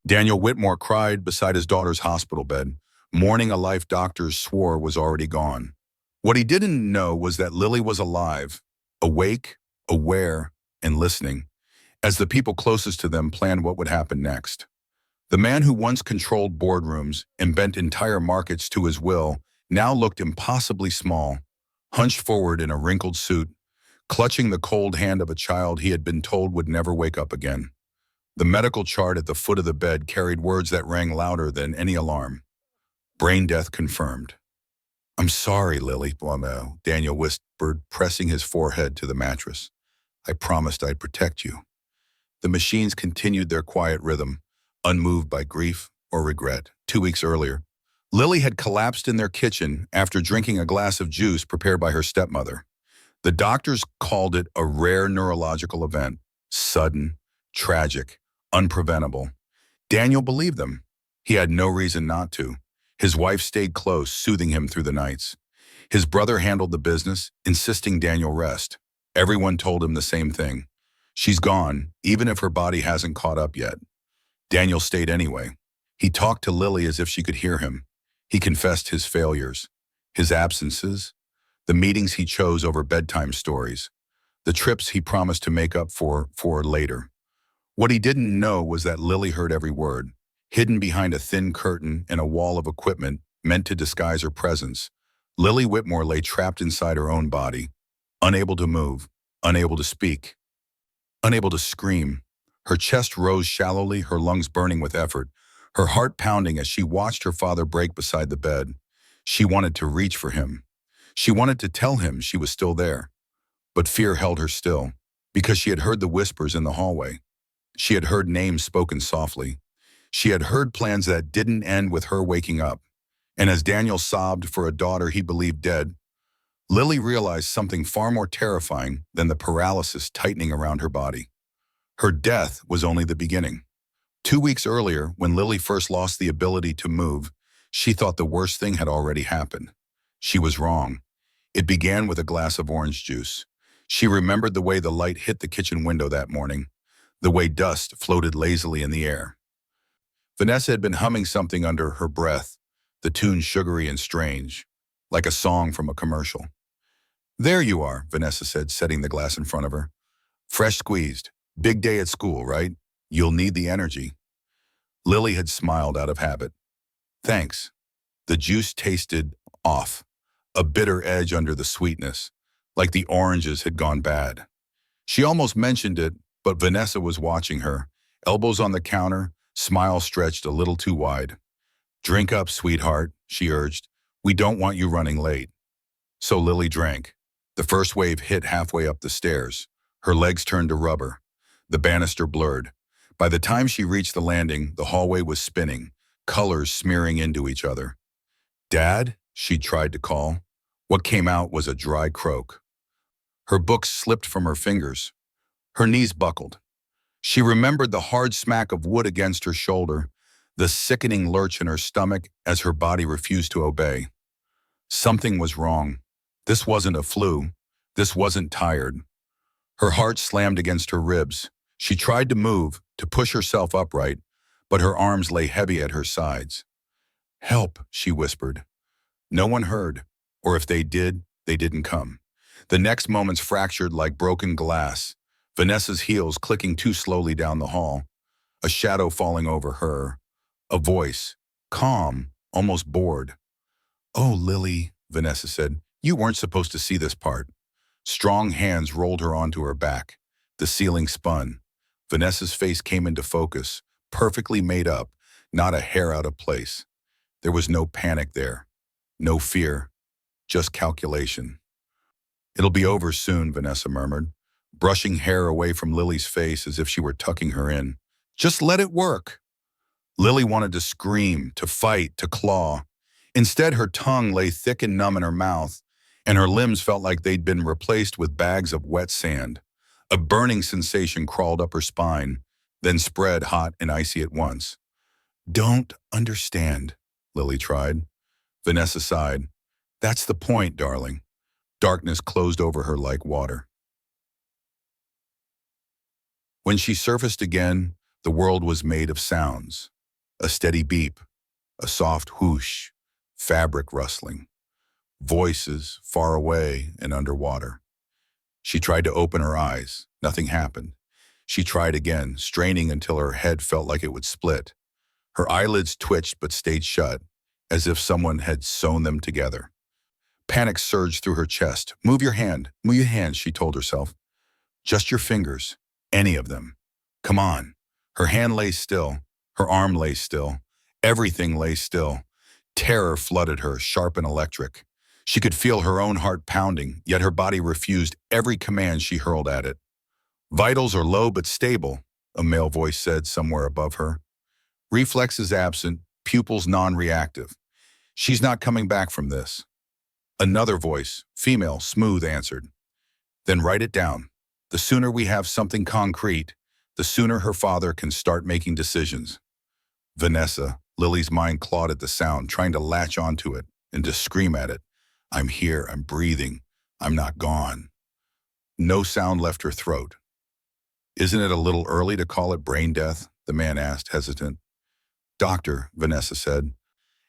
Daniel Whitmore cried beside his daughter's hospital bed, mourning a life doctors swore was already gone. What he didn't know was that Lily was alive, awake, aware, and listening, as the people closest to them planned what would happen next. The man who once controlled boardrooms and bent entire markets to his will now looked impossibly small, hunched forward in a wrinkled suit, clutching the cold hand of a child he had been told would never wake up again. The medical chart at the foot of the bed carried words that rang louder than any alarm. Brain death confirmed. "I'm sorry, Lily," Daniel whispered, pressing his forehead to the mattress. "I promised I'd protect you." The machines continued their quiet rhythm, unmoved by grief or regret. 2 weeks earlier, Lily had collapsed in their kitchen after drinking a glass of juice prepared by her stepmother. The doctors called it a rare neurological event, sudden, tragic, unpreventable. Daniel believed them. He had no reason not to. His wife stayed close, soothing him through the nights. His brother handled the business, insisting Daniel rest. Everyone told him the same thing. She's gone, even if her body hasn't caught up yet. Daniel stayed anyway. He talked to Lily as if she could hear him. He confessed his failures, his absences, the meetings he chose over bedtime stories, the trips he promised to make up for later. What he didn't know was that Lily heard every word, hidden behind a thin curtain and a wall of equipment meant to disguise her presence. Lily Whitmore lay trapped inside her own body, unable to move, unable to speak, unable to scream. Her chest rose shallowly, her lungs burning with effort, her heart pounding as she watched her father break beside the bed. She wanted to reach for him. She wanted to tell him she was still there. But fear held her still, because she had heard the whispers in the hallway. She had heard names spoken softly. She had heard plans that didn't end with her waking up. And as Daniel sobbed for a daughter he believed dead, Lily realized something far more terrifying than the paralysis tightening around her body. Her death was only the beginning. 2 weeks earlier, when Lily first lost the ability to move, she thought the worst thing had already happened. She was wrong. It began with a glass of orange juice. She remembered the way the light hit the kitchen window that morning, the way dust floated lazily in the air. Vanessa had been humming something under her breath, the tune sugary and strange, like a song from a commercial. "There you are," Vanessa said, setting the glass in front of her. "Fresh squeezed. Big day at school, right? You'll need the energy." Lily had smiled out of habit. "Thanks." The juice tasted off, a bitter edge under the sweetness, like the oranges had gone bad. She almost mentioned it, but Vanessa was watching her, elbows on the counter, smile stretched a little too wide. "Drink up, sweetheart," she urged. "We don't want you running late." So Lily drank. The first wave hit halfway up the stairs. Her legs turned to rubber. The banister blurred. By the time she reached the landing, the hallway was spinning, colors smearing into each other. "Dad?" she tried to call. What came out was a dry croak. Her books slipped from her fingers. Her knees buckled. She remembered the hard smack of wood against her shoulder, the sickening lurch in her stomach as her body refused to obey. Something was wrong. This wasn't a flu. This wasn't tired. Her heart slammed against her ribs. She tried to move, to push herself upright, but her arms lay heavy at her sides. "Help," she whispered. No one heard, or if they did, they didn't come. The next moments fractured like broken glass, Vanessa's heels clicking too slowly down the hall, a shadow falling over her, a voice, calm, almost bored. "Oh, Lily," Vanessa said, "you weren't supposed to see this part." Strong hands rolled her onto her back. The ceiling spun. Vanessa's face came into focus, perfectly made up, not a hair out of place. There was no panic there, no fear, just calculation. "It'll be over soon," Vanessa murmured, brushing hair away from Lily's face as if she were tucking her in. "Just let it work." Lily wanted to scream, to fight, to claw. Instead, her tongue lay thick and numb in her mouth, and her limbs felt like they'd been replaced with bags of wet sand. A burning sensation crawled up her spine, then spread hot and icy at once. "Don't understand," Lily tried. Vanessa sighed. "That's the point, darling." Darkness closed over her like water. When she surfaced again, the world was made of sounds. A steady beep, a soft whoosh, fabric rustling, voices far away and underwater. She tried to open her eyes. Nothing happened. She tried again, straining until her head felt like it would split. Her eyelids twitched but stayed shut, as if someone had sewn them together. Panic surged through her chest. Move your hand, she told herself. Just your fingers, any of them. Come on. Her hand lay still. Her arm lay still. Everything lay still. Terror flooded her, sharp and electric. She could feel her own heart pounding, yet her body refused every command she hurled at it. Vitals are low but stable, a male voice said somewhere above her. Reflexes absent, pupils non-reactive. She's not coming back from this. Another voice, female, smooth, answered. Then write it down. The sooner we have something concrete, the sooner her father can start making decisions. Vanessa, Lily's mind clawed at the sound, trying to latch onto it and to scream at it. I'm here, I'm breathing, I'm not gone. No sound left her throat. Isn't it a little early to call it brain death? The man asked, hesitant. Doctor, Vanessa said,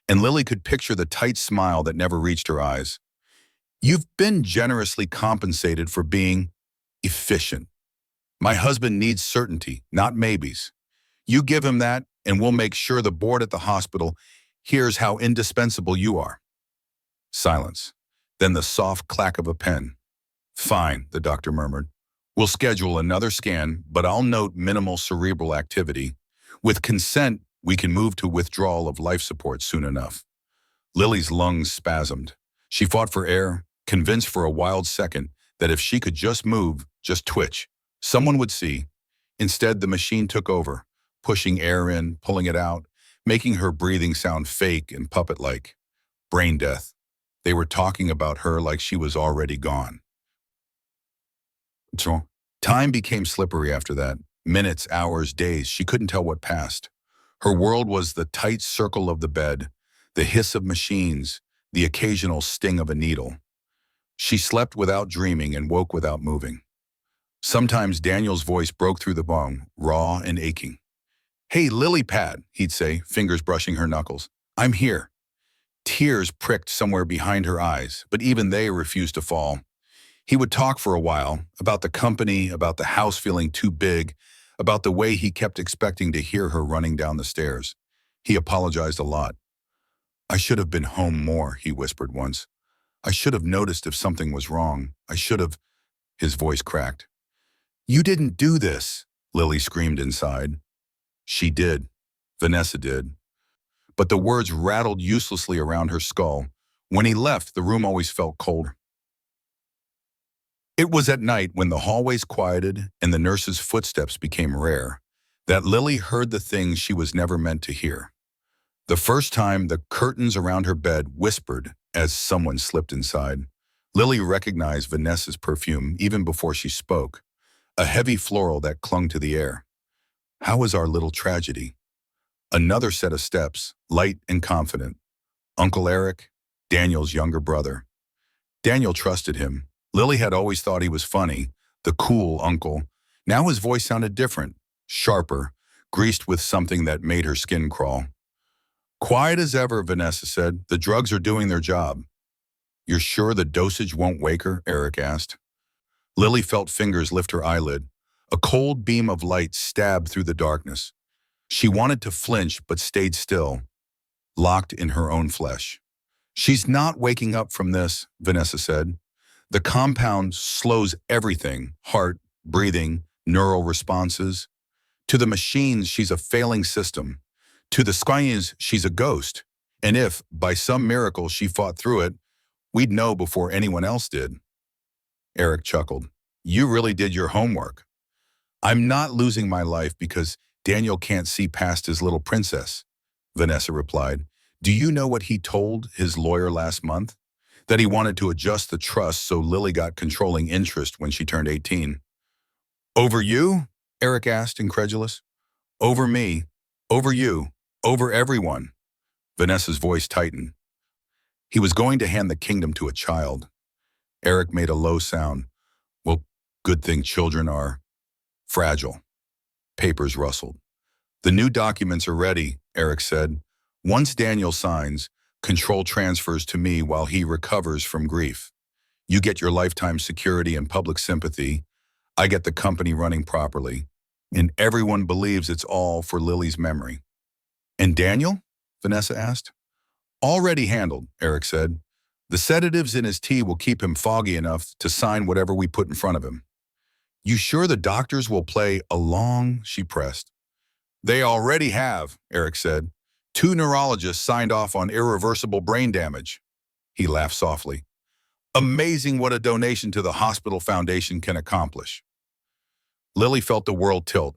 and Lily could picture the tight smile that never reached her eyes. You've been generously compensated for being efficient. My husband needs certainty, not maybes. You give him that, and we'll make sure the board at the hospital hears how indispensable you are. Silence. Then the soft clack of a pen. Fine, the doctor murmured. We'll schedule another scan, but I'll note minimal cerebral activity. With consent, we can move to withdrawal of life support soon enough. Lily's lungs spasmed. She fought for air, convinced for a wild second that if she could just move, just twitch, someone would see. Instead, the machine took over, pushing air in, pulling it out, making her breathing sound fake and puppet-like. Brain death. They were talking about her like she was already gone. Time became slippery after that. Minutes, hours, days, she couldn't tell what passed. Her world was the tight circle of the bed, the hiss of machines, the occasional sting of a needle. She slept without dreaming and woke without moving. Sometimes Daniel's voice broke through the bone, raw and aching. Hey, Lily Pad, he'd say, fingers brushing her knuckles. I'm here. Tears pricked somewhere behind her eyes, but even they refused to fall. He would talk for a while, about the company, about the house feeling too big, about the way he kept expecting to hear her running down the stairs. He apologized a lot. I should have been home more, he whispered once. I should have noticed if something was wrong. I should have. His voice cracked. You didn't do this, Lily screamed inside. She did. Vanessa did. But the words rattled uselessly around her skull. When he left, the room always felt cold. It was at night, when the hallways quieted and the nurse's footsteps became rare, that Lily heard the things she was never meant to hear. The first time, the curtains around her bed whispered as someone slipped inside. Lily recognized Vanessa's perfume even before she spoke, a heavy floral that clung to the air. How was our little tragedy? Another set of steps, light and confident. Uncle Eric, Daniel's younger brother. Daniel trusted him. Lily had always thought he was funny, the cool uncle. Now his voice sounded different, sharper, greased with something that made her skin crawl. Quiet as ever, Vanessa said. The drugs are doing their job. You're sure the dosage won't wake her? Eric asked. Lily felt fingers lift her eyelid. A cold beam of light stabbed through the darkness. She wanted to flinch but stayed still, locked in her own flesh. She's not waking up from this, Vanessa said. The compound slows everything, heart, breathing, neural responses. To the machines, she's a failing system. To the screens, she's a ghost. And if, by some miracle, she fought through it, we'd know before anyone else did. Eric chuckled. You really did your homework. I'm not losing my life because Daniel can't see past his little princess, Vanessa replied. Do you know what he told his lawyer last month? That he wanted to adjust the trust so Lily got controlling interest when she turned 18. Over you? Eric asked, incredulous. Over me. Over you. Over everyone. Vanessa's voice tightened. He was going to hand the kingdom to a child. Eric made a low sound. Well, good thing children are fragile. Papers rustled. The new documents are ready, Eric said. Once Daniel signs, control transfers to me while he recovers from grief. You get your lifetime security and public sympathy. I get the company running properly. And everyone believes it's all for Lily's memory. And Daniel? Vanessa asked. Already handled, Eric said. The sedatives in his tea will keep him foggy enough to sign whatever we put in front of him. You sure the doctors will play along? She pressed. They already have, Eric said. 2 neurologists signed off on irreversible brain damage. He laughed softly. Amazing what a donation to the hospital foundation can accomplish. Lily felt the world tilt,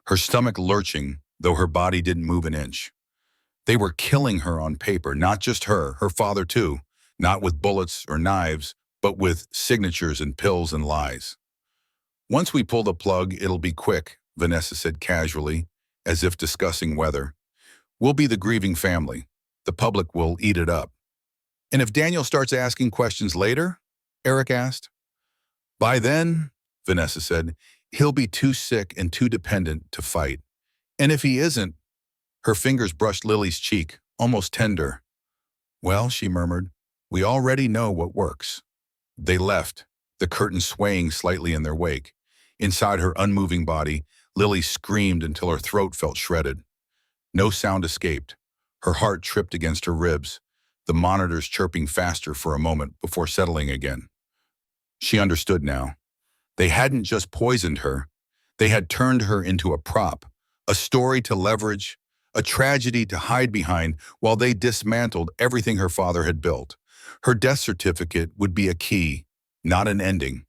her stomach lurching, though her body didn't move an inch. They were killing her on paper, not just her father too, not with bullets or knives, but with signatures and pills and lies. Once we pull the plug, it'll be quick, Vanessa said casually, as if discussing weather. We'll be the grieving family. The public will eat it up. And if Daniel starts asking questions later? Eric asked. By then, Vanessa said, he'll be too sick and too dependent to fight. And if he isn't, her fingers brushed Lily's cheek, almost tender. Well, she murmured, we already know what works. They left, the curtain swaying slightly in their wake. Inside her unmoving body, Lily screamed until her throat felt shredded. No sound escaped. Her heart tripped against her ribs, the monitors chirping faster for a moment before settling again. She understood now. They hadn't just poisoned her. They had turned her into a prop, a story to leverage, a tragedy to hide behind while they dismantled everything her father had built. Her death certificate would be a key, not an ending,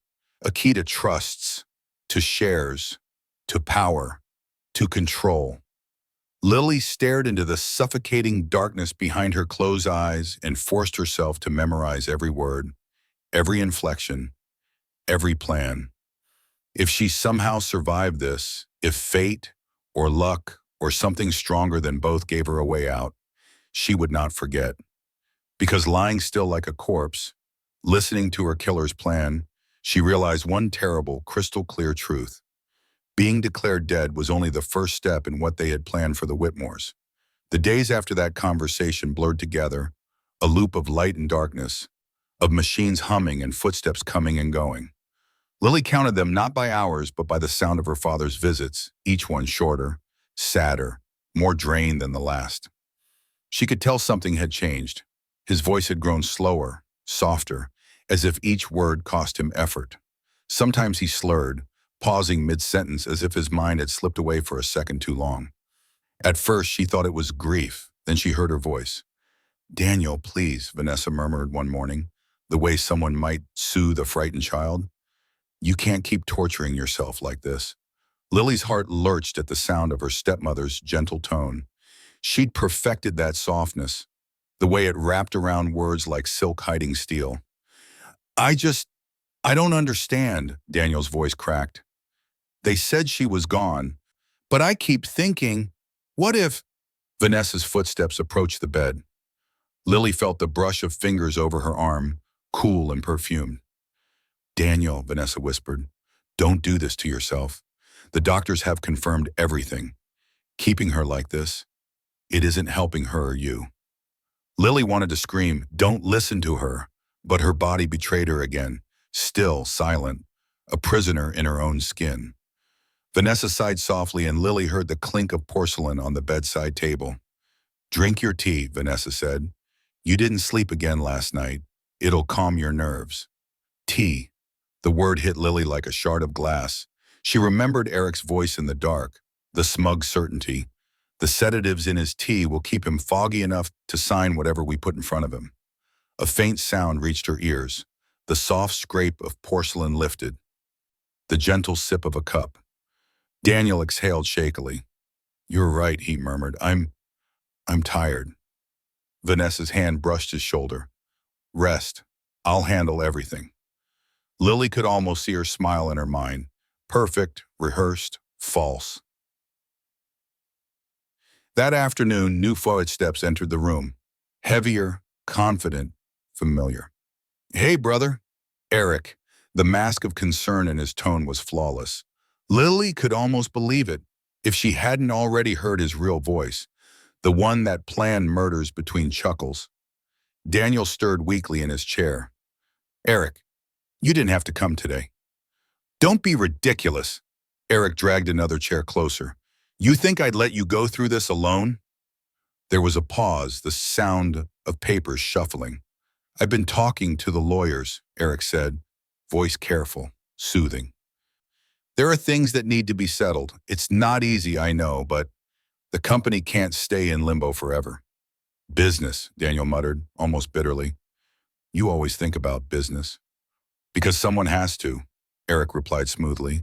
a key to trusts, to shares, to power, to control. Lily stared into the suffocating darkness behind her closed eyes and forced herself to memorize every word, every inflection, every plan. If she somehow survived this, if fate or luck or something stronger than both gave her a way out, she would not forget. Because lying still like a corpse, listening to her killer's plan, she realized one terrible, crystal-clear truth. Being declared dead was only the first step in what they had planned for the Whitmores. The days after that conversation blurred together, a loop of light and darkness, of machines humming and footsteps coming and going. Lily counted them not by hours, but by the sound of her father's visits, each one shorter, sadder, more drained than the last. She could tell something had changed. His voice had grown slower, softer, as if each word cost him effort. Sometimes he slurred, pausing mid-sentence as if his mind had slipped away for a second too long. At first, she thought it was grief. Then she heard her voice. Daniel, please, Vanessa murmured one morning, the way someone might soothe a frightened child. You can't keep torturing yourself like this. Lily's heart lurched at the sound of her stepmother's gentle tone. She'd perfected that softness, the way it wrapped around words like silk hiding steel. I don't understand, Daniel's voice cracked. They said she was gone, but I keep thinking, what if... Vanessa's footsteps approached the bed. Lily felt the brush of fingers over her arm, cool and perfumed. Daniel, Vanessa whispered, don't do this to yourself. The doctors have confirmed everything. Keeping her like this, it isn't helping her or you. Lily wanted to scream, don't listen to her, but her body betrayed her again, still silent, a prisoner in her own skin. Vanessa sighed softly and Lily heard the clink of porcelain on the bedside table. Drink your tea, Vanessa said. You didn't sleep again last night. It'll calm your nerves. Tea. The word hit Lily like a shard of glass. She remembered Eric's voice in the dark, the smug certainty. The sedatives in his tea will keep him foggy enough to sign whatever we put in front of him. A faint sound reached her ears. The soft scrape of porcelain lifted. The gentle sip of a cup. Daniel exhaled shakily. You're right, he murmured. I'm tired. Vanessa's hand brushed his shoulder. Rest. I'll handle everything. Lily could almost see her smile in her mind. Perfect, rehearsed, false. That afternoon, new footsteps entered the room. Heavier, confident, familiar. Hey, brother. Eric. The mask of concern in his tone was flawless. Lily could almost believe it. If she hadn't already heard his real voice, the one that planned murders between chuckles. Daniel stirred weakly in his chair. Eric, you didn't have to come today. Don't be ridiculous. Eric dragged another chair closer. You think I'd let you go through this alone? There was a pause, the sound of papers shuffling. I've been talking to the lawyers, Eric said, voice careful, soothing. There are things that need to be settled. It's not easy, I know, but the company can't stay in limbo forever. Business, Daniel muttered, almost bitterly. You always think about business. Because someone has to, Eric replied smoothly.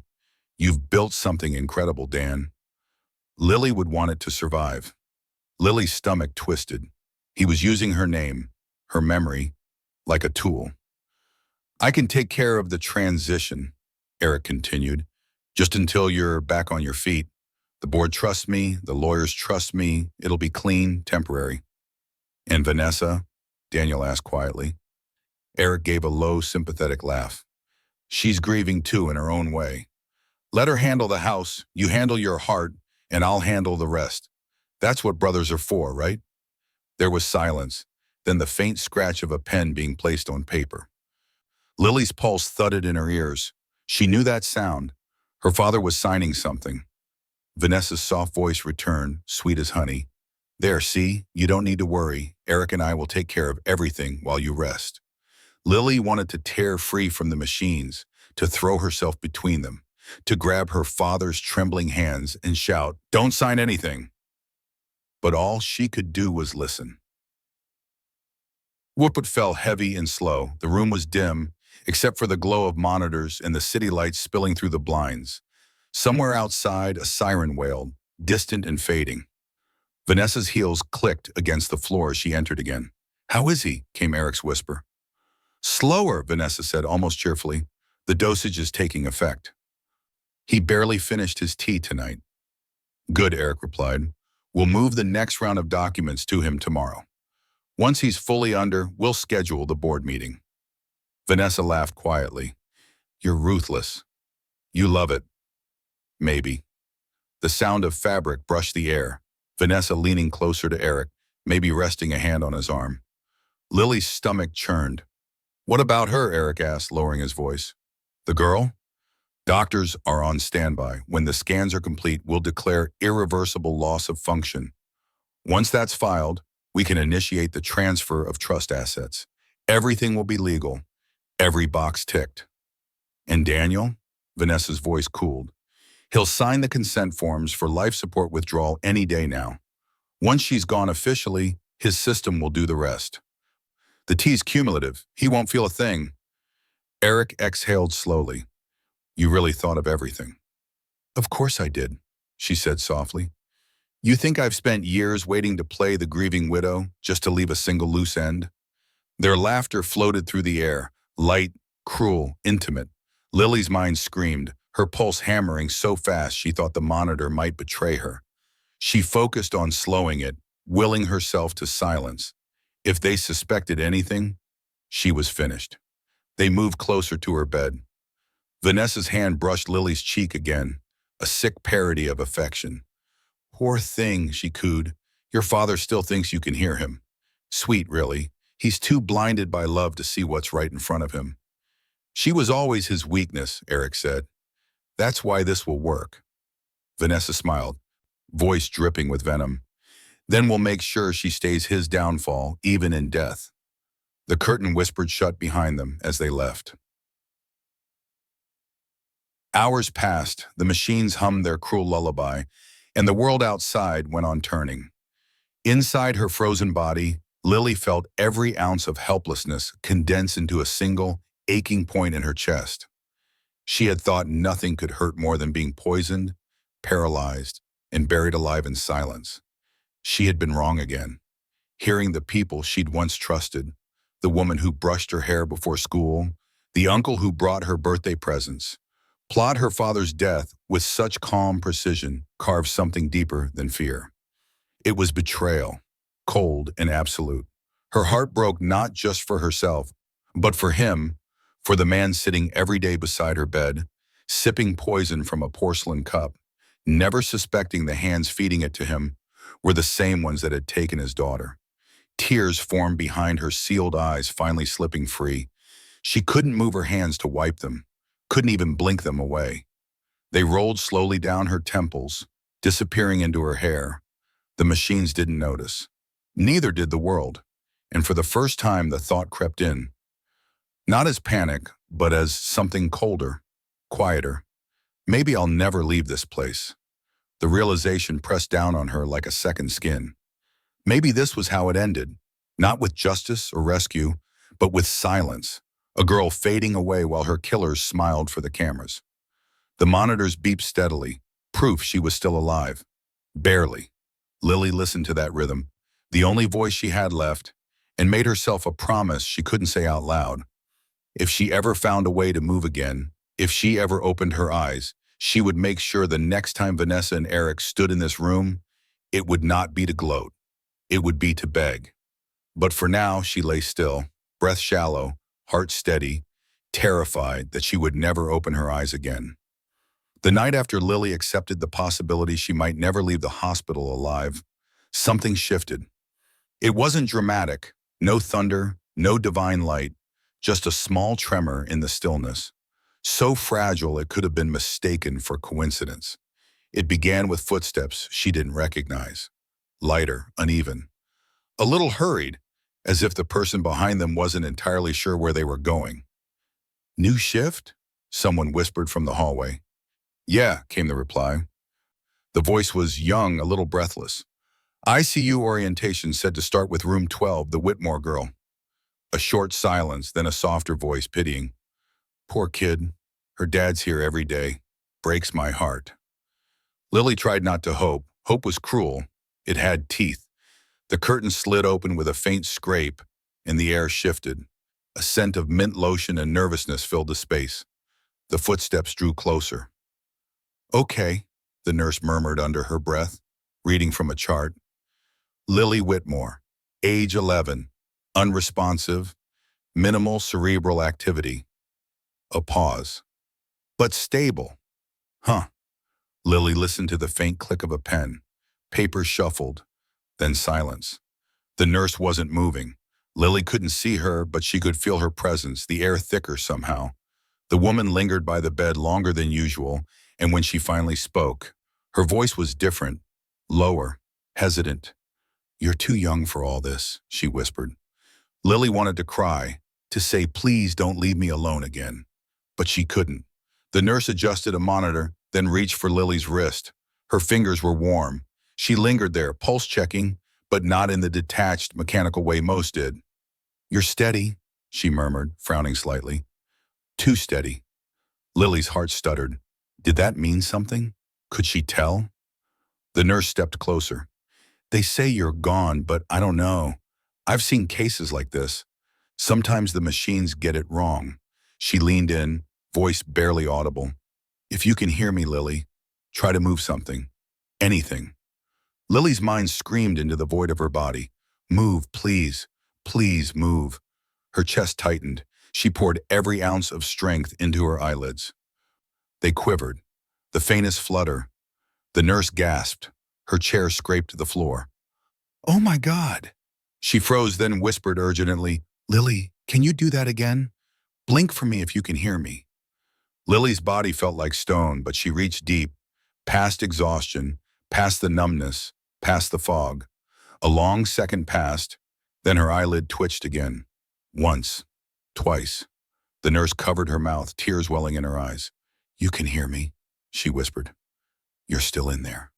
You've built something incredible, Dan. Lily would want it to survive. Lily's stomach twisted. He was using her name, her memory, like a tool. I can take care of the transition, Eric continued, just until you're back on your feet. The board trusts me, the lawyers trust me, it'll be clean, temporary. And Vanessa? Daniel asked quietly. Eric gave a low, sympathetic laugh. She's grieving too in her own way. Let her handle the house, you handle your heart, and I'll handle the rest. That's what brothers are for, right? There was silence, then the faint scratch of a pen being placed on paper. Lily's pulse thudded in her ears. She knew that sound. Her father was signing something. Vanessa's soft voice returned, sweet as honey. There, see, you don't need to worry. Eric and I will take care of everything while you rest. Lily wanted to tear free from the machines, to throw herself between them, to grab her father's trembling hands and shout, "Don't sign anything." But all she could do was listen. Whoopit fell heavy and slow. The room was dim, except for the glow of monitors and the city lights spilling through the blinds. Somewhere outside, a siren wailed, distant and fading. Vanessa's heels clicked against the floor as she entered again. How is he? Came Eric's whisper. Slower, Vanessa said almost cheerfully. The dosage is taking effect. He barely finished his tea tonight. Good, Eric replied. We'll move the next round of documents to him tomorrow. Once he's fully under, we'll schedule the board meeting. Vanessa laughed quietly. You're ruthless. You love it. Maybe. The sound of fabric brushed the air, Vanessa leaning closer to Eric, maybe resting a hand on his arm. Lily's stomach churned. What about her? Eric asked, lowering his voice. The girl? Doctors are on standby. When the scans are complete, we'll declare irreversible loss of function. Once that's filed, we can initiate the transfer of trust assets. Everything will be legal. Every box ticked. And Daniel? Vanessa's voice cooled. He'll sign the consent forms for life support withdrawal any day now. Once she's gone officially, his system will do the rest. The tea's cumulative. He won't feel a thing. Eric exhaled slowly. You really thought of everything. Of course I did, she said softly. You think I've spent years waiting to play the grieving widow just to leave a single loose end? Their laughter floated through the air, light, cruel, intimate. Lily's mind screamed, her pulse hammering so fast she thought the monitor might betray her. She focused on slowing it, willing herself to silence. If they suspected anything, she was finished. They moved closer to her bed. Vanessa's hand brushed Lily's cheek again, a sick parody of affection. Poor thing, she cooed. Your father still thinks you can hear him. Sweet, really. He's too blinded by love to see what's right in front of him. She was always his weakness, Eric said. That's why this will work. Vanessa smiled, voice dripping with venom. Then we'll make sure she stays his downfall, even in death. The curtain whispered shut behind them as they left. Hours passed, the machines hummed their cruel lullaby, and the world outside went on turning. Inside her frozen body, Lily felt every ounce of helplessness condense into a single, aching point in her chest. She had thought nothing could hurt more than being poisoned, paralyzed, and buried alive in silence. She had been wrong again. Hearing the people she'd once trusted, the woman who brushed her hair before school, the uncle who brought her birthday presents, plot her father's death with such calm precision carved something deeper than fear. It was betrayal, cold and absolute. Her heart broke not just for herself, but for him, for the man sitting every day beside her bed, sipping poison from a porcelain cup, never suspecting the hands feeding it to him were the same ones that had taken his daughter. Tears formed behind her sealed eyes, finally slipping free. She couldn't move her hands to wipe them, couldn't even blink them away. They rolled slowly down her temples, disappearing into her hair. The machines didn't notice. Neither did the world. And for the first time, the thought crept in. Not as panic, but as something colder, quieter. Maybe I'll never leave this place. The realization pressed down on her like a second skin. Maybe this was how it ended. Not with justice or rescue, but with silence. A girl fading away while her killers smiled for the cameras. The monitors beeped steadily, proof she was still alive. Barely. Lily listened to that rhythm, the only voice she had left, and made herself a promise she couldn't say out loud. If she ever found a way to move again, if she ever opened her eyes, she would make sure the next time Vanessa and Eric stood in this room, it would not be to gloat. It would be to beg. But for now, she lay still, breath shallow, heart steady, terrified that she would never open her eyes again. The night after Lily accepted the possibility she might never leave the hospital alive, something shifted. It wasn't dramatic, no thunder, no divine light, just a small tremor in the stillness. So fragile it could have been mistaken for coincidence. It began with footsteps she didn't recognize. Lighter, uneven. A little hurried, as if the person behind them wasn't entirely sure where they were going. "New shift?" someone whispered from the hallway. "Yeah," came the reply. The voice was young, a little breathless. "ICU orientation said to start with room 12, the Whitmore girl." A short silence, then a softer voice pitying. "Poor kid. Her dad's here every day. Breaks my heart." Lily tried not to hope. Hope was cruel. It had teeth. The curtain slid open with a faint scrape, and the air shifted. A scent of mint lotion and nervousness filled the space. The footsteps drew closer. "Okay," the nurse murmured under her breath, reading from a chart. Lily Whitmore, age 11, unresponsive, minimal cerebral activity. A pause. "But stable." "Huh." Lily listened to the faint click of a pen. Paper shuffled, then silence. The nurse wasn't moving. Lily couldn't see her, but she could feel her presence, the air thicker somehow. The woman lingered by the bed longer than usual, and when she finally spoke, her voice was different, lower, hesitant. "You're too young for all this," she whispered. Lily wanted to cry, to say, "Please don't leave me alone again." But she couldn't. The nurse adjusted a monitor, then reached for Lily's wrist. Her fingers were warm. She lingered there, pulse checking, but not in the detached, mechanical way most did. "You're steady," she murmured, frowning slightly. "Too steady." Lily's heart stuttered. Did that mean something? Could she tell? The nurse stepped closer. "They say you're gone, but I don't know. I've seen cases like this. Sometimes the machines get it wrong." She leaned in, voice barely audible. "If you can hear me, Lily, try to move something. Anything." Lily's mind screamed into the void of her body. "Move, please. Please move." Her chest tightened. She poured every ounce of strength into her eyelids. They quivered. The faintest flutter. The nurse gasped. Her chair scraped the floor. "Oh my God." She froze, then whispered urgently, "Lily, can you do that again? Blink for me if you can hear me." Lily's body felt like stone, but she reached deep, past exhaustion, past the numbness, past the fog. A long second passed, then her eyelid twitched again. Once, twice. The nurse covered her mouth, tears welling in her eyes. "You can hear me," she whispered. "You're still in there."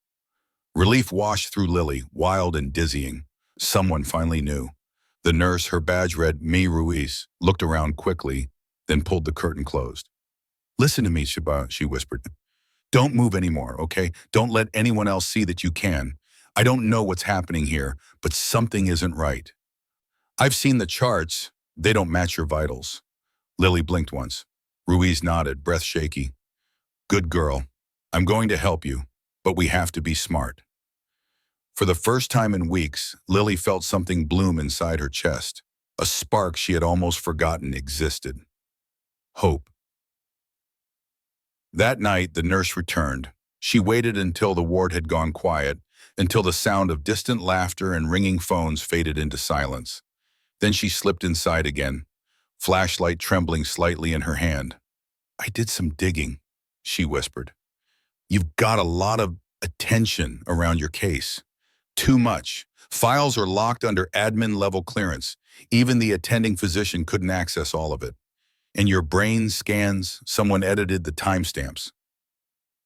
Relief washed through Lily, wild and dizzying. Someone finally knew. The nurse, her badge read "Me Ruiz," looked around quickly, then pulled the curtain closed. "Listen to me, Shaba," she whispered. "Don't move anymore, okay? Don't let anyone else see that you can. I don't know what's happening here, but something isn't right. I've seen the charts. They don't match your vitals." Lily blinked once. Ruiz nodded, breath shaky. "Good girl. I'm going to help you, but we have to be smart." For the first time in weeks, Lily felt something bloom inside her chest, a spark she had almost forgotten existed. Hope. That night, the nurse returned. She waited until the ward had gone quiet, until the sound of distant laughter and ringing phones faded into silence. Then she slipped inside again, flashlight trembling slightly in her hand. "I did some digging," she whispered. "You've got a lot of attention around your case. Too much. Files are locked under admin-level clearance. Even the attending physician couldn't access all of it. And your brain scans, someone edited the timestamps."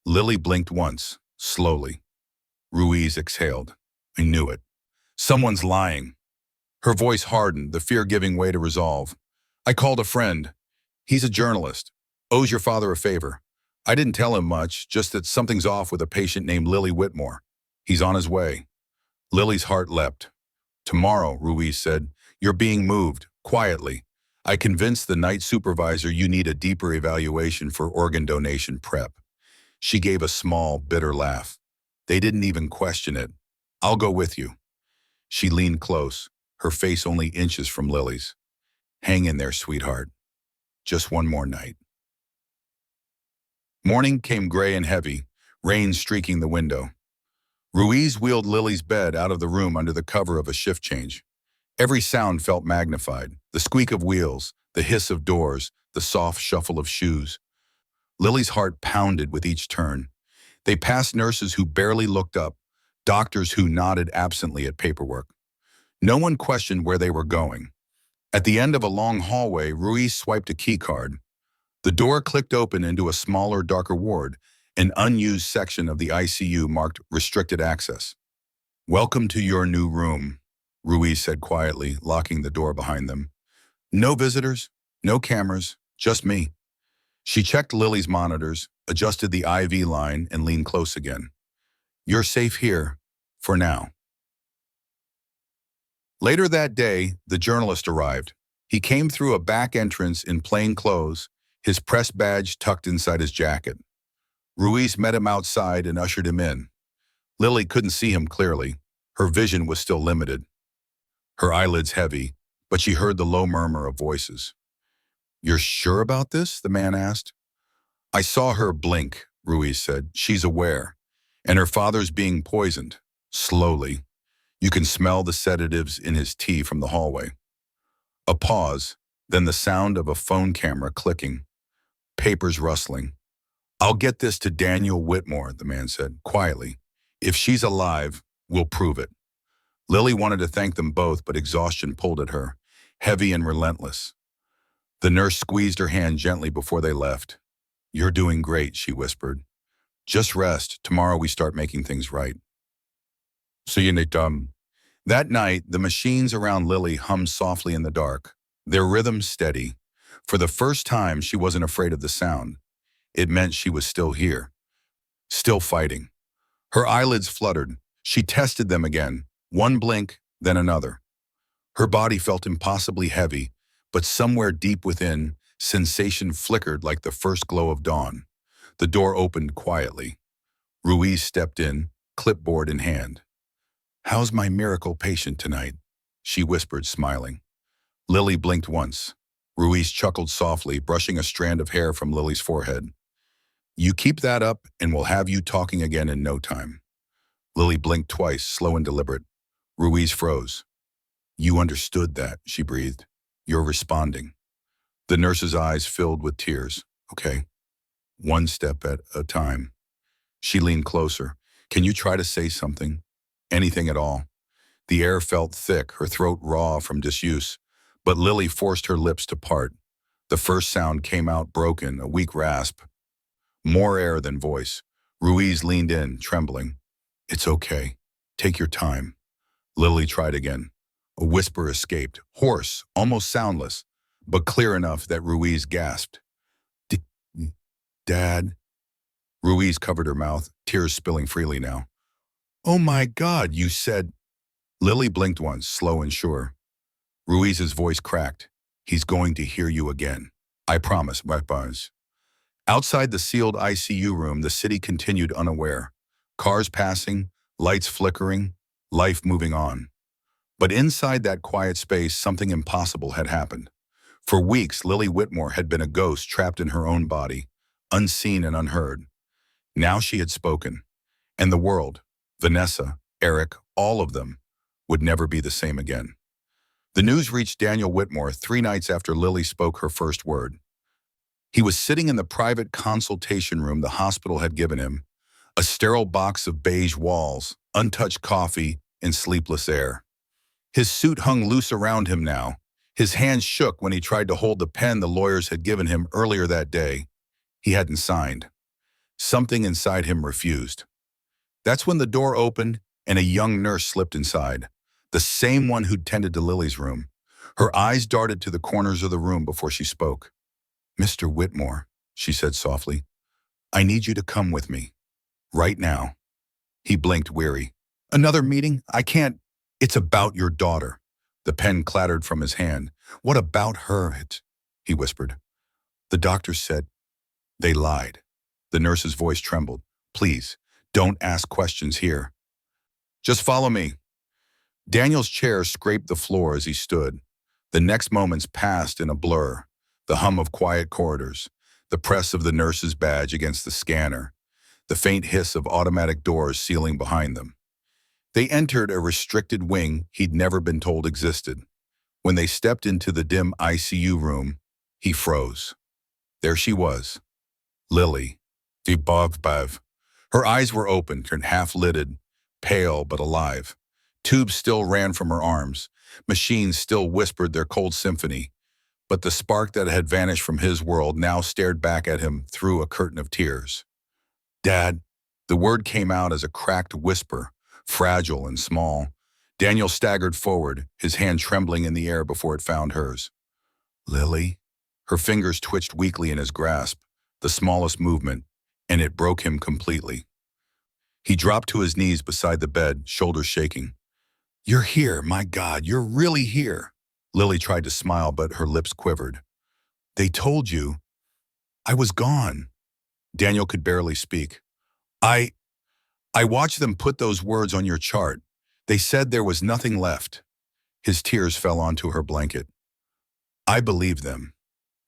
Lily blinked once, slowly. Ruiz exhaled. "I knew it. Someone's lying." Her voice hardened, the fear giving way to resolve. "I called a friend. He's a journalist. Owes your father a favor. I didn't tell him much, just that something's off with a patient named Lily Whitmore. He's on his way." Lily's heart leapt. "Tomorrow," Ruiz said, "you're being moved, quietly. I convinced the night supervisor you need a deeper evaluation for organ donation prep." She gave a small, bitter laugh. "They didn't even question it. I'll go with you." She leaned close, her face only inches from Lily's. "Hang in there, sweetheart. Just one more night." Morning came gray and heavy, rain streaking the window. Ruiz wheeled Lily's bed out of the room under the cover of a shift change. Every sound felt magnified, the squeak of wheels, the hiss of doors, the soft shuffle of shoes. Lily's heart pounded with each turn. They passed nurses who barely looked up, doctors who nodded absently at paperwork. No one questioned where they were going. At the end of a long hallway, Ruiz swiped a key card. The door clicked open into a smaller, darker ward, an unused section of the ICU marked restricted access. "Welcome to your new room," Ruiz said quietly, locking the door behind them. "No visitors, no cameras, just me." She checked Lily's monitors, adjusted the IV line, and leaned close again. "You're safe here, for now." Later that day, the journalist arrived. He came through a back entrance in plain clothes, his press badge tucked inside his jacket. Ruiz met him outside and ushered him in. Lily couldn't see him clearly. Her vision was still limited. Her eyelids heavy, but she heard the low murmur of voices. "You're sure about this?" the man asked. "I saw her blink," Ruiz said. "She's aware. And her father's being poisoned. Slowly. You can smell the sedatives in his tea from the hallway." A pause, then the sound of a phone camera clicking. Papers rustling. "I'll get this to Daniel Whitmore," the man said, quietly. "If she's alive, we'll prove it." Lily wanted to thank them both, but exhaustion pulled at her, heavy and relentless. The nurse squeezed her hand gently before they left. "You're doing great," she whispered. "Just rest. Tomorrow we start making things right." "See you next time." That night, the machines around Lily hummed softly in the dark, their rhythm steady. For the first time, she wasn't afraid of the sound. It meant she was still here, still fighting. Her eyelids fluttered. She tested them again, one blink, then another. Her body felt impossibly heavy, but somewhere deep within, sensation flickered like the first glow of dawn. The door opened quietly. Ruiz stepped in, clipboard in hand. "How's my miracle patient tonight?" she whispered, smiling. Lily blinked once. Ruiz chuckled softly, brushing a strand of hair from Lily's forehead. "You keep that up, and we'll have you talking again in no time." Lily blinked twice, slow and deliberate. Ruiz froze. "You understood that," she breathed. "You're responding." The nurse's eyes filled with tears. "Okay. One step at a time." She leaned closer. "Can you try to say something? Anything at all?" The air felt thick, her throat raw from disuse, but Lily forced her lips to part. The first sound came out broken, a weak rasp. More air than voice. Ruiz leaned in, trembling. "It's okay. Take your time." Lily tried again. A whisper escaped, hoarse, almost soundless, but clear enough that Ruiz gasped. "D- Dad?" Ruiz covered her mouth, tears spilling freely now. "Oh my God, you said—" Lily blinked once, slow and sure. Ruiz's voice cracked. "He's going to hear you again. I promise, my buzz." Outside the sealed ICU room, the city continued unaware. Cars passing, lights flickering, life moving on. But inside that quiet space, something impossible had happened. For weeks, Lily Whitmore had been a ghost trapped in her own body, unseen and unheard. Now she had spoken, and the world, Vanessa, Eric, all of them, would never be the same again. The news reached Daniel Whitmore 3 nights after Lily spoke her first word. He was sitting in the private consultation room the hospital had given him, a sterile box of beige walls, untouched coffee, and sleepless air. His suit hung loose around him now. His hands shook when he tried to hold the pen the lawyers had given him earlier that day. He hadn't signed. Something inside him refused. That's when the door opened and a young nurse slipped inside, the same one who'd tended to Lily's room. Her eyes darted to the corners of the room before she spoke. "Mr. Whitmore," she said softly, "I need you to come with me. Right now." He blinked, weary. "Another meeting? I can't. It's about your daughter." The pen clattered from his hand. "What about her?" He whispered. "The doctors said they lied." The nurse's voice trembled. "Please, don't ask questions here. Just follow me." Daniel's chair scraped the floor as he stood. The next moments passed in a blur. The hum of quiet corridors, the press of the nurse's badge against the scanner, the faint hiss of automatic doors sealing behind them. They entered a restricted wing he'd never been told existed. When they stepped into the dim ICU room, he froze. There she was, Lily, Bev. Her eyes were open, turned half-lidded, pale but alive. Tubes still ran from her arms. Machines still whispered their cold symphony. But the spark that had vanished from his world now stared back at him through a curtain of tears. "Dad." The word came out as a cracked whisper, fragile and small. Daniel staggered forward, his hand trembling in the air before it found hers. "Lily?" Her fingers twitched weakly in his grasp, the smallest movement, and it broke him completely. He dropped to his knees beside the bed, shoulders shaking. "You're here, my God, you're really here." Lily tried to smile, but her lips quivered. "They told you I was gone." Daniel could barely speak. I watched them put those words on your chart. They said there was nothing left." His tears fell onto her blanket. "I believed them."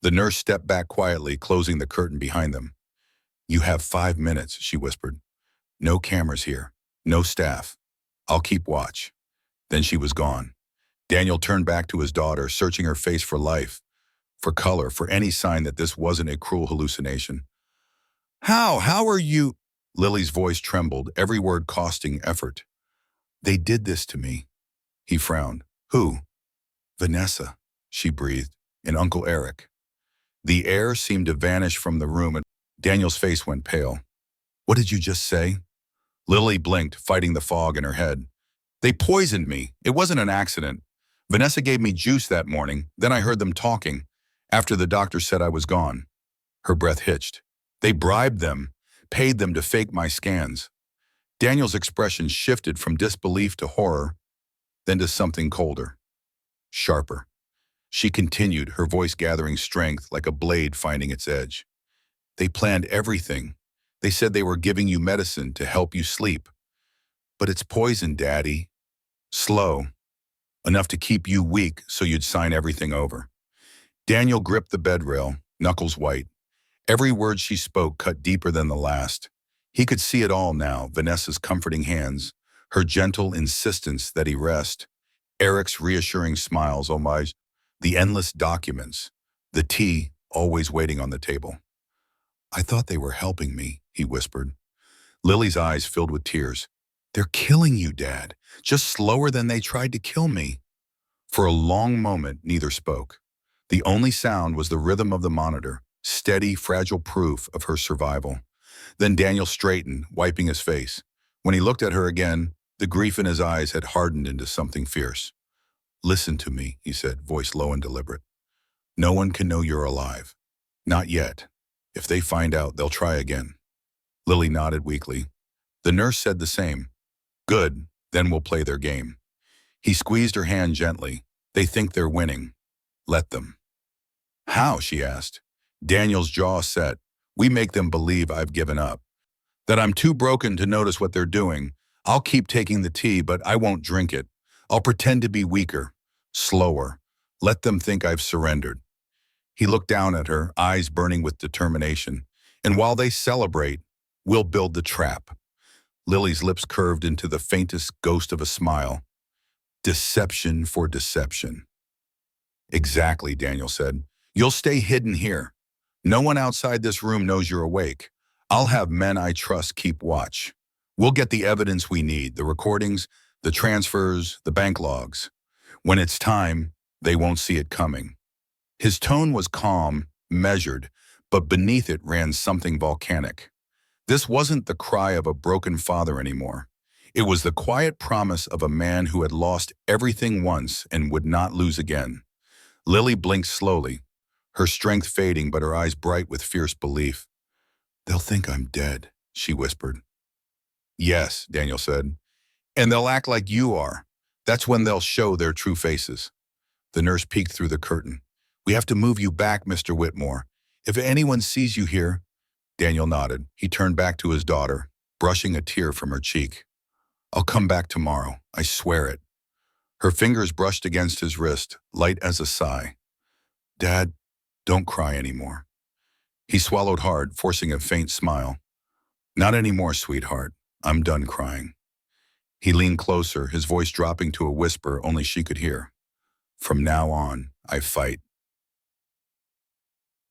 The nurse stepped back quietly, closing the curtain behind them. "You have 5 minutes," she whispered. "No cameras here, no staff. I'll keep watch." Then she was gone. Daniel turned back to his daughter, searching her face for life, for color, for any sign that this wasn't a cruel hallucination. How are you?" Lily's voice trembled, every word costing effort. "They did this to me." He frowned. "Who?" "Vanessa," she breathed, "and Uncle Eric." The air seemed to vanish from the room, and Daniel's face went pale. "What did you just say?" Lily blinked, fighting the fog in her head. "They poisoned me. It wasn't an accident. Vanessa gave me juice that morning, then I heard them talking, after the doctor said I was gone." Her breath hitched. "They bribed them, paid them to fake my scans." Daniel's expression shifted from disbelief to horror, then to something colder, sharper. She continued, her voice gathering strength like a blade finding its edge. "They planned everything. They said they were giving you medicine to help you sleep. But it's poison, Daddy. Slow. Enough to keep you weak so you'd sign everything over." Daniel gripped the bed rail, knuckles white. Every word she spoke cut deeper than the last. He could see it all now, Vanessa's comforting hands, her gentle insistence that he rest, Eric's reassuring smiles, homage, the endless documents, the tea always waiting on the table. "I thought they were helping me," he whispered. Lily's eyes filled with tears. "They're killing you, Dad, just slower than they tried to kill me." For a long moment, neither spoke. The only sound was the rhythm of the monitor, steady, fragile proof of her survival. Then Daniel straightened, wiping his face. When he looked at her again, the grief in his eyes had hardened into something fierce. "Listen to me," he said, voice low and deliberate. "No one can know you're alive. Not yet. If they find out, they'll try again." Lily nodded weakly. The nurse said the same. "Good, then we'll play their game." He squeezed her hand gently. "They think they're winning. Let them." "How?" she asked. Daniel's jaw set. "We make them believe I've given up. That I'm too broken to notice what they're doing. I'll keep taking the tea, but I won't drink it. I'll pretend to be weaker, slower. Let them think I've surrendered." He looked down at her, eyes burning with determination. "And while they celebrate, We'll build the trap. Lily's lips curved into the faintest ghost of a smile. Deception for deception. Exactly, Daniel said. You'll stay hidden here. No one outside this room knows you're awake. I'll have men I trust keep watch. We'll get the evidence we need, the recordings, the transfers, the bank logs. When it's time, they won't see it coming. His tone was calm, measured, but beneath it ran something volcanic. This wasn't the cry of a broken father anymore. It was the quiet promise of a man who had lost everything once and would not lose again. Lily blinked slowly, her strength fading but her eyes bright with fierce belief. "They'll think I'm dead," she whispered. "Yes," Daniel said, "and they'll act like you are. That's when they'll show their true faces." The nurse peeked through the curtain. "We have to move you back, Mr. Whitmore. If anyone sees you here—" Daniel nodded. He turned back to his daughter, brushing a tear from her cheek. "I'll come back tomorrow. I swear it." Her fingers brushed against his wrist, light as a sigh. "Dad, don't cry anymore." He swallowed hard, forcing a faint smile. "Not anymore, sweetheart. I'm done crying." He leaned closer, his voice dropping to a whisper only she could hear. "From now on, I fight."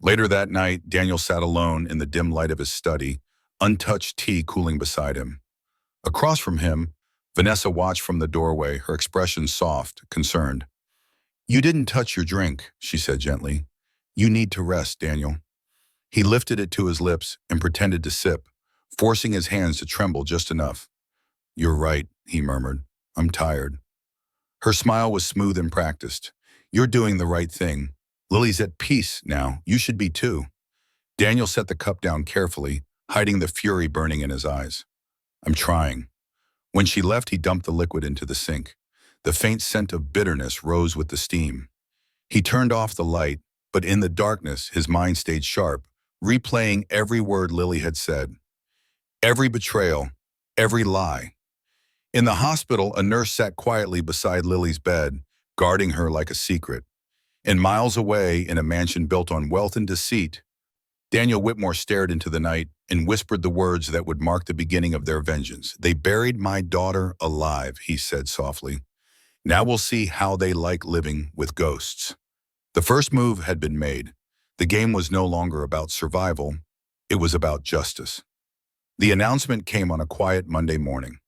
Later that night, Daniel sat alone in the dim light of his study, untouched tea cooling beside him. Across from him, Vanessa watched from the doorway, her expression soft, concerned. "You didn't touch your drink," she said gently. "You need to rest, Daniel." He lifted it to his lips and pretended to sip, forcing his hands to tremble just enough. "You're right," he murmured. "I'm tired." Her smile was smooth and practiced. "You're doing the right thing. Lily's at peace now. You should be too." Daniel set the cup down carefully, hiding the fury burning in his eyes. "I'm trying." When she left, he dumped the liquid into the sink. The faint scent of bitterness rose with the steam. He turned off the light, but in the darkness, his mind stayed sharp, replaying every word Lily had said. Every betrayal, every lie. In the hospital, a nurse sat quietly beside Lily's bed, guarding her like a secret. And miles away, in a mansion built on wealth and deceit, Daniel Whitmore stared into the night and whispered the words that would mark the beginning of their vengeance. "They buried my daughter alive," he said softly. "Now we'll see how they like living with ghosts." The first move had been made. The game was no longer about survival. It was about justice. The announcement came on a quiet Monday morning.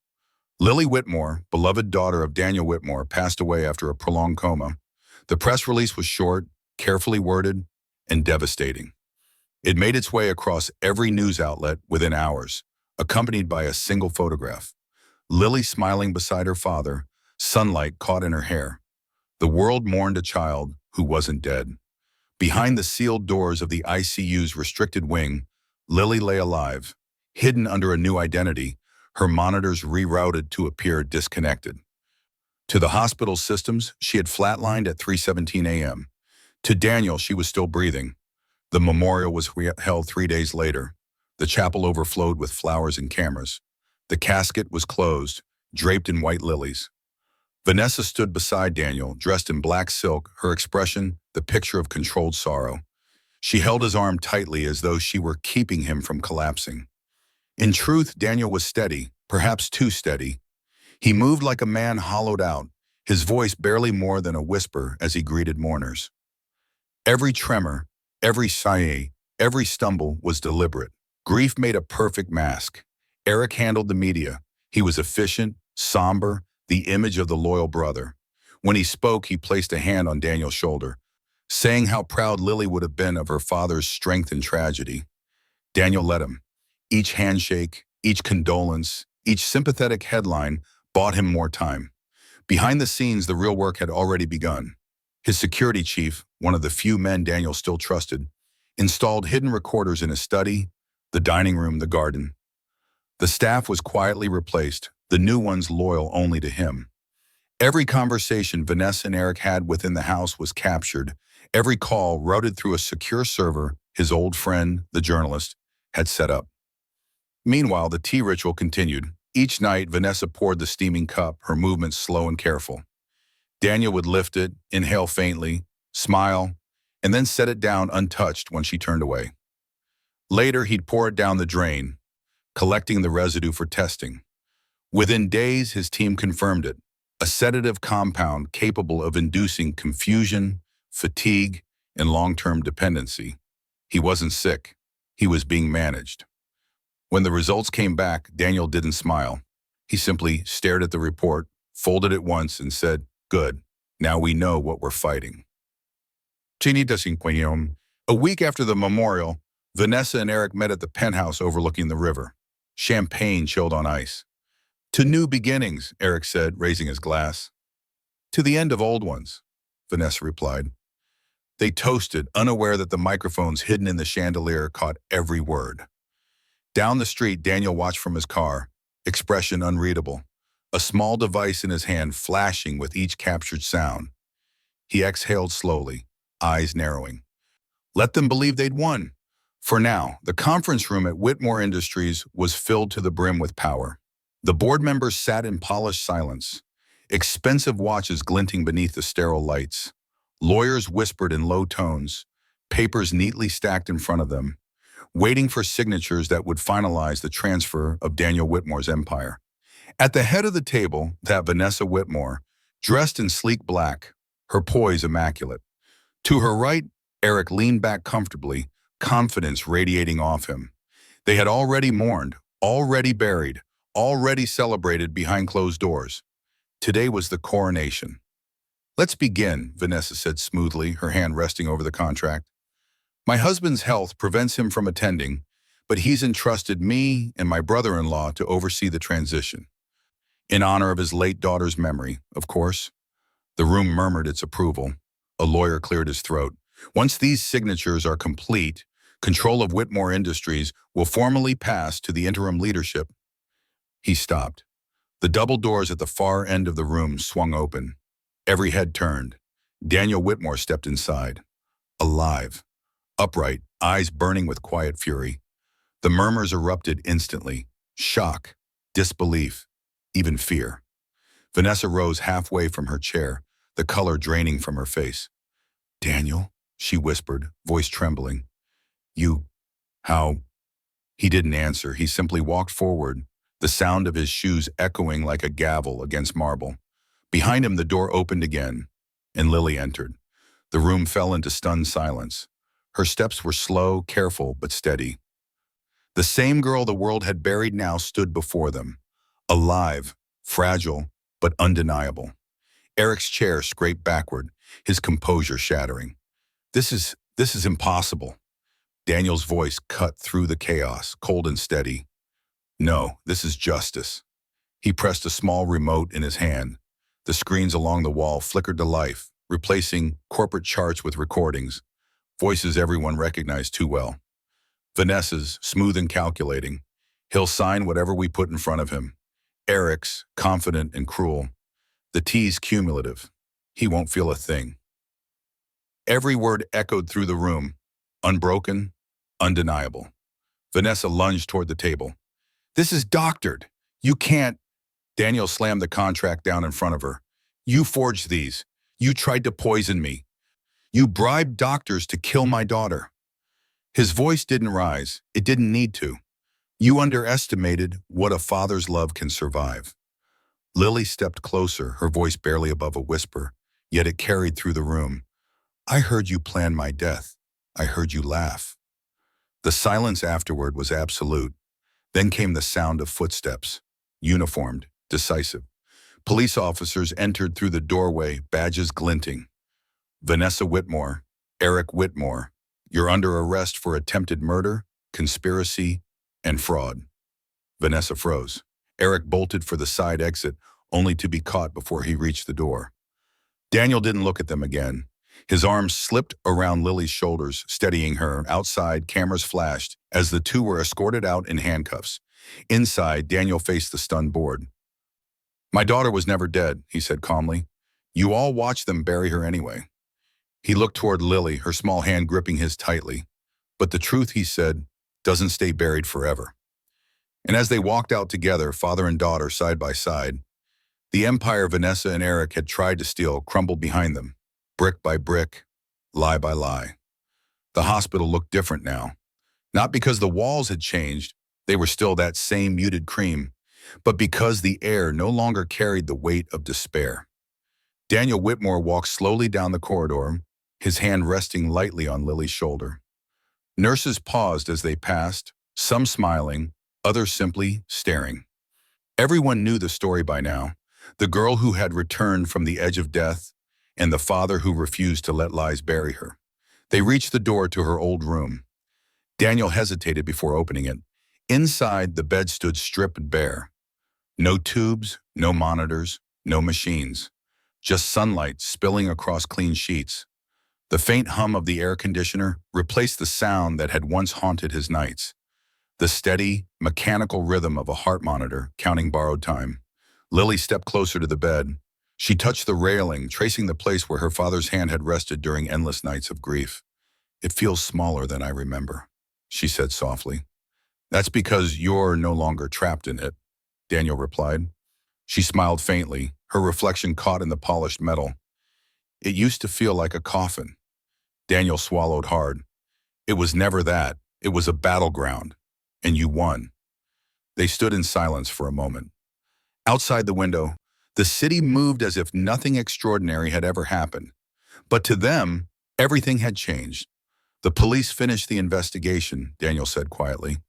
Lily Whitmore, beloved daughter of Daniel Whitmore, passed away after a prolonged coma. The press release was short, carefully worded, and devastating. It made its way across every news outlet within hours, accompanied by a single photograph. Lily smiling beside her father, sunlight caught in her hair. The world mourned a child who wasn't dead. Behind the sealed doors of the ICU's restricted wing, Lily lay alive, hidden under a new identity, her monitors rerouted to appear disconnected. To the hospital systems, she had flatlined at 3:17 a.m. To Daniel, she was still breathing. The memorial was held 3 days later. The chapel overflowed with flowers and cameras. The casket was closed, draped in white lilies. Vanessa stood beside Daniel, dressed in black silk, her expression the picture of controlled sorrow. She held his arm tightly as though she were keeping him from collapsing. In truth, Daniel was steady, perhaps too steady. He moved like a man hollowed out, his voice barely more than a whisper as he greeted mourners. Every tremor, every sigh, every stumble was deliberate. Grief made a perfect mask. Eric handled the media. He was efficient, somber, the image of the loyal brother. When he spoke, he placed a hand on Daniel's shoulder, saying how proud Lily would have been of her father's strength in tragedy. Daniel let him. Each handshake, each condolence, each sympathetic headline bought him more time. Behind the scenes, the real work had already begun. His security chief, one of the few men Daniel still trusted, installed hidden recorders in his study, the dining room, the garden. The staff was quietly replaced, the new ones loyal only to him. Every conversation Vanessa and Eric had within the house was captured, every call routed through a secure server his old friend, the journalist, had set up. Meanwhile, the tea ritual continued. Each night, Vanessa poured the steaming cup, her movements slow and careful. Daniel would lift it, inhale faintly, smile, and then set it down untouched when she turned away. Later, he'd pour it down the drain, collecting the residue for testing. Within days, his team confirmed it. A sedative compound capable of inducing confusion, fatigue, and long-term dependency. He wasn't sick. He was being managed. When the results came back, Daniel didn't smile. He simply stared at the report, folded it once, and said, "Good. Now we know what we're fighting." A week after the memorial, Vanessa and Eric met at the penthouse overlooking the river. Champagne chilled on ice. "To new beginnings," Eric said, raising his glass. "To the end of old ones," Vanessa replied. They toasted, unaware that the microphones hidden in the chandelier caught every word. Down the street, Daniel watched from his car, expression unreadable, a small device in his hand flashing with each captured sound. He exhaled slowly, eyes narrowing. Let them believe they'd won. For now, the conference room at Whitmore Industries was filled to the brim with power. The board members sat in polished silence, expensive watches glinting beneath the sterile lights. Lawyers whispered in low tones, papers neatly stacked in front of them, waiting for signatures that would finalize the transfer of Daniel Whitmore's empire. At the head of the table, that Vanessa Whitmore, dressed in sleek black, her poise immaculate. To her right, Eric leaned back comfortably, confidence radiating off him. They had already mourned, already buried, already celebrated behind closed doors. Today was the coronation. "Let's begin," Vanessa said smoothly, her hand resting over the contract. "My husband's health prevents him from attending, but he's entrusted me and my brother-in-law to oversee the transition. In honor of his late daughter's memory, of course." The room murmured its approval. A lawyer cleared his throat. "Once these signatures are complete, control of Whitmore Industries will formally pass to the interim leadership." He stopped. The double doors at the far end of the room swung open. Every head turned. Daniel Whitmore stepped inside. Alive, upright, eyes burning with quiet fury. The murmurs erupted instantly. Shock, disbelief, even fear. Vanessa rose halfway from her chair, the color draining from her face. "Daniel," she whispered, voice trembling. How?" He didn't answer. He simply walked forward, the sound of his shoes echoing like a gavel against marble. Behind him, the door opened again, and Lily entered. The room fell into stunned silence. Her steps were slow, careful, but steady. The same girl the world had buried now stood before them, alive, fragile, but undeniable. Eric's chair scraped backward, his composure shattering. This is impossible." Daniel's voice cut through the chaos, cold and steady. "No, this is justice." He pressed a small remote in his hand. The screens along the wall flickered to life, replacing corporate charts with recordings, voices everyone recognized too well. Vanessa's, smooth and calculating. "He'll sign whatever we put in front of him." Eric's, confident and cruel. The T's cumulative. "He won't feel a thing." Every word echoed through the room, unbroken, undeniable. Vanessa lunged toward the table. "This is doctored. You can't—" Daniel slammed the contract down in front of her. "You forged these. You tried to poison me. You bribed doctors to kill my daughter." His voice didn't rise. It didn't need to. "You underestimated what a father's love can survive." Lily stepped closer, her voice barely above a whisper, yet it carried through the room. "I heard you plan my death. I heard you laugh." The silence afterward was absolute. Then came the sound of footsteps, uniformed, decisive. Police officers entered through the doorway, badges glinting. "Vanessa Whitmore, Eric Whitmore, you're under arrest for attempted murder, conspiracy, and fraud." Vanessa froze. Eric bolted for the side exit, only to be caught before he reached the door. Daniel didn't look at them again. His arms slipped around Lily's shoulders, steadying her. Outside, cameras flashed as the two were escorted out in handcuffs. Inside, Daniel faced the stunned board. "My daughter was never dead," he said calmly. "You all watched them bury her anyway." He looked toward Lily, her small hand gripping his tightly. "But the truth," he said, "doesn't stay buried forever." And as they walked out together, father and daughter side by side, the empire Vanessa and Eric had tried to steal crumbled behind them, brick by brick, lie by lie. The hospital looked different now, not because the walls had changed, They were still that same muted cream, but because the air no longer carried the weight of despair. Daniel Whitmore walked slowly down the corridor, his hand resting lightly on Lily's shoulder. Nurses paused as they passed, some smiling, others simply staring. Everyone knew the story by now, the girl who had returned from the edge of death and the father who refused to let lies bury her. They reached the door to her old room. Daniel hesitated before opening it. Inside, the bed stood stripped bare. No tubes, no monitors, no machines. Just sunlight spilling across clean sheets. The faint hum of the air conditioner replaced the sound that had once haunted his nights. The steady, mechanical rhythm of a heart monitor counting borrowed time. Lily stepped closer to the bed. She touched the railing, tracing the place where her father's hand had rested during endless nights of grief. "It feels smaller than I remember," she said softly. "That's because you're no longer trapped in it," Daniel replied. She smiled faintly, her reflection caught in the polished metal. "It used to feel like a coffin." Daniel swallowed hard. "It was never that. It was a battleground. And you won." They stood in silence for a moment. Outside the window, the city moved as if nothing extraordinary had ever happened. But to them, everything had changed. "The police finished the investigation," Daniel said quietly.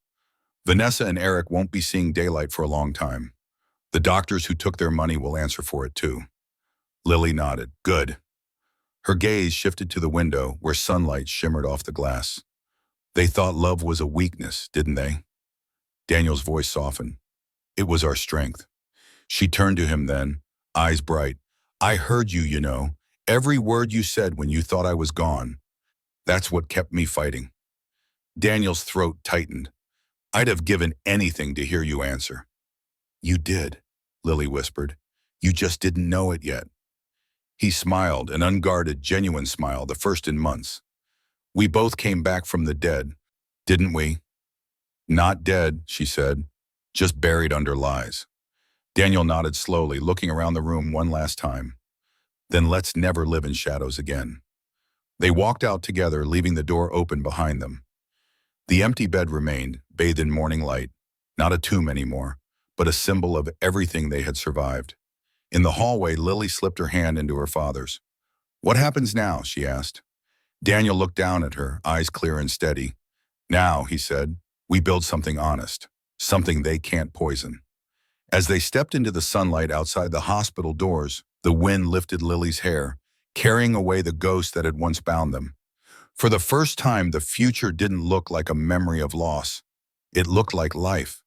"Vanessa and Eric won't be seeing daylight for a long time. The doctors who took their money will answer for it too." Lily nodded. "Good." Her gaze shifted to the window where sunlight shimmered off the glass. "They thought love was a weakness, didn't they?" Daniel's voice softened. "It was our strength." She turned to him then, eyes bright. "I heard you, you know. Every word you said when you thought I was gone. That's what kept me fighting." Daniel's throat tightened. "I'd have given anything to hear you answer." "You did," Lily whispered. "You just didn't know it yet." He smiled, an unguarded, genuine smile, the first in months. "We both came back from the dead, didn't we?" "Not dead," she said, "just buried under lies." Daniel nodded slowly, looking around the room one last time. "Then let's never live in shadows again." They walked out together, leaving the door open behind them. The empty bed remained, bathed in morning light, not a tomb anymore, but a symbol of everything they had survived. In the hallway, Lily slipped her hand into her father's. "What happens now?" she asked. Daniel looked down at her, eyes clear and steady. "Now," he said, "we build something honest, something they can't poison." As they stepped into the sunlight outside the hospital doors, the wind lifted Lily's hair, carrying away the ghost that had once bound them. For the first time, the future didn't look like a memory of loss. It looked like life.